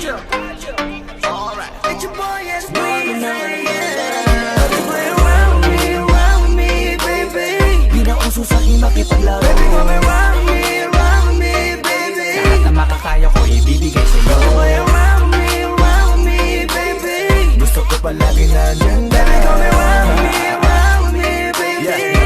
Alright. It's your boy SB. Play around with me, baby. Di na uso sa'kin makipaglaro. Baby, come around with me, baby. Lahat na makakaya ko ibibigay sa'yo. Play around with me, baby. Gusto ko palagi nandyan na. Baby, come around with me, baby.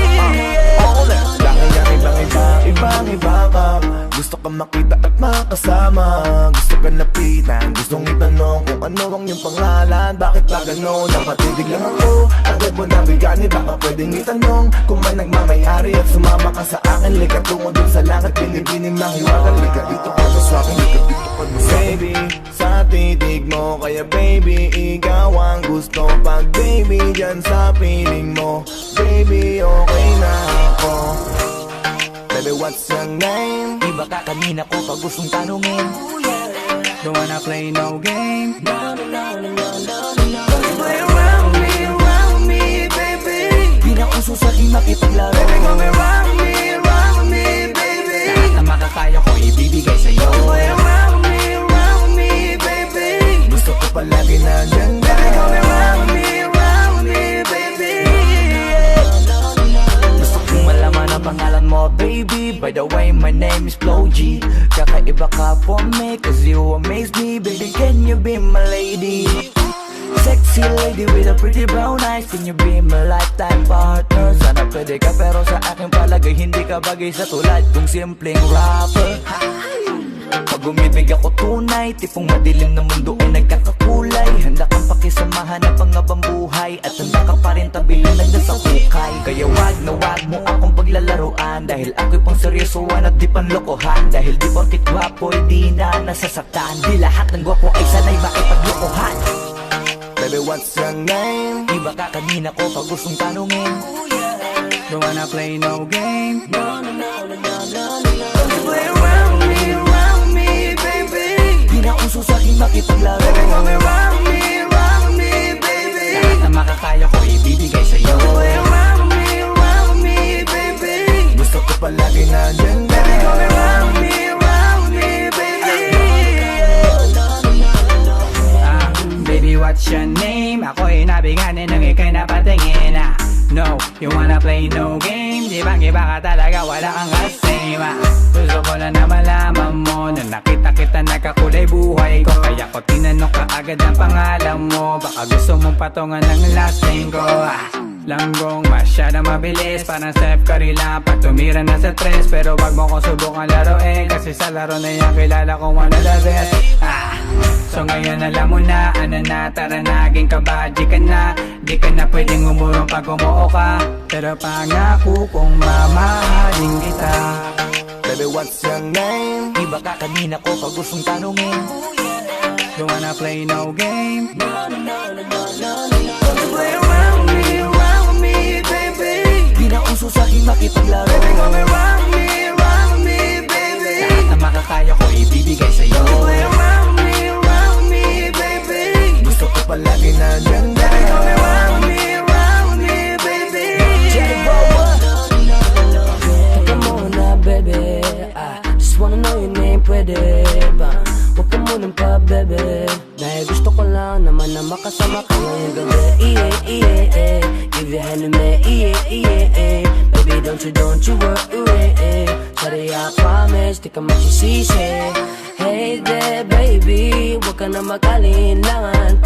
All that. Dahil ang ibang iba ka. Gusto ka makita at makasama. Gusto ka lapitan, gustong itanong kung ano ang iyong pangalan. Bakit ba gano'n? Napatidig lang ako. Agad mo nabigani, baka pwedeng itanong kung may nagmamayari at sumama ka sa akin. Lika tungo dun sa langit, binibining mahiwagan. Lika dito ka na sa'kin, lika dito ka na sa'kin. Baby, sa titig mo, kaya baby, ikaw ang gusto. Pag baby, dyan sa piling mo, baby, okay na ako. Baby, what's your name? Iba ka kanina ko pag gustong tanungin. Don't wanna play no game. Play around with me, baby. Di na uso sa'kin makipaglaro. Baby, come around with me, baby. Lahat na makakaya ko ibibigay sa'yo. Play around with me, baby. Gusto ko palagi nandyan na. Baby, come around with me, baby. Gusto kong malaman ang pangalan mo, baby. By the way, my name is Flo G. Kakaiba ka for me, cause you amaze me. Baby, can you be my lady? Sexy lady with a pretty brown eyes. Can you be my lifetime partner? Sana pwede ka, pero sa aking palagay hindi ka bagay sa tulad kong simpleng rapper. Pag umibig ako tunay, tipong madilim na mundo ay nagkakakulay. Handa kang pakisamahan na pangabang buhay, at handa ka pa rin tabihin na nasa hukay. Kaya wag na wag mo akong paglalaruan, dahil ako'y pang seryosoan at di panlokohan. Dahil di porkit gwapo'y di na nasasaktan, di lahat ng gwapo ay sanay makipaglokohan. Baby, what's your name? Iba ka kanina ko pag gustong tanungin. Don't wanna play no game. Play around with me, baby. Di na uso sa'kin makipaglaro. Baby, come around with me, baby. Lahat na makakaya ko ibibigay sa'yo. Play around with me, baby. Gusto ko palagi nandyan na. Baby, come around with me, baby. Baby, what's your name? Ako'y nabiganin nang ika'y napatingin. No, you wanna play no game? Di bang iba ka talaga, wala kang kasama. Gusto ko na malaman mo na nakita kita nakakulay buhay ko. Kaya ko tinanong ka agad ang pangalan mo. Baka gusto mong patungan ng last name ko. Langgong masyadong mabilis, parang Steph Curry lang pag tumira na sa tres. Pero wag mo ko subukan laruin, kasi sa laro na yan kilala ko one of the best. So ngayon alam mo na, ano na, tara naging kabadji ka na. Di ka na pwedeng umurong pag umuo ka, pero pangako kong mamahalin kita. Baby, what's your name? Iba ka kanina ko pag gustong tanungin. Don't wanna play no game. Play around with me, baby. Di na uso sa'kin makipaglaro. Baby, come around with me, baby. Lahat na makakaya ko ibibigay sa'yo. Play around with me, baby. Gusto ko palagi nandyan na. Baby, come around me, baby. Teka muna, baby. Just wanna know your name, pwede ba? Huwag ka munang pa, baby. Dahil gusto ko lang naman na makasama ka ngayong gabi. Give your hand to me, baby, don't you worry. Sorry, I promise, di ka magsisisi. Hey there, baby, huwag ka na mag-alinlangan.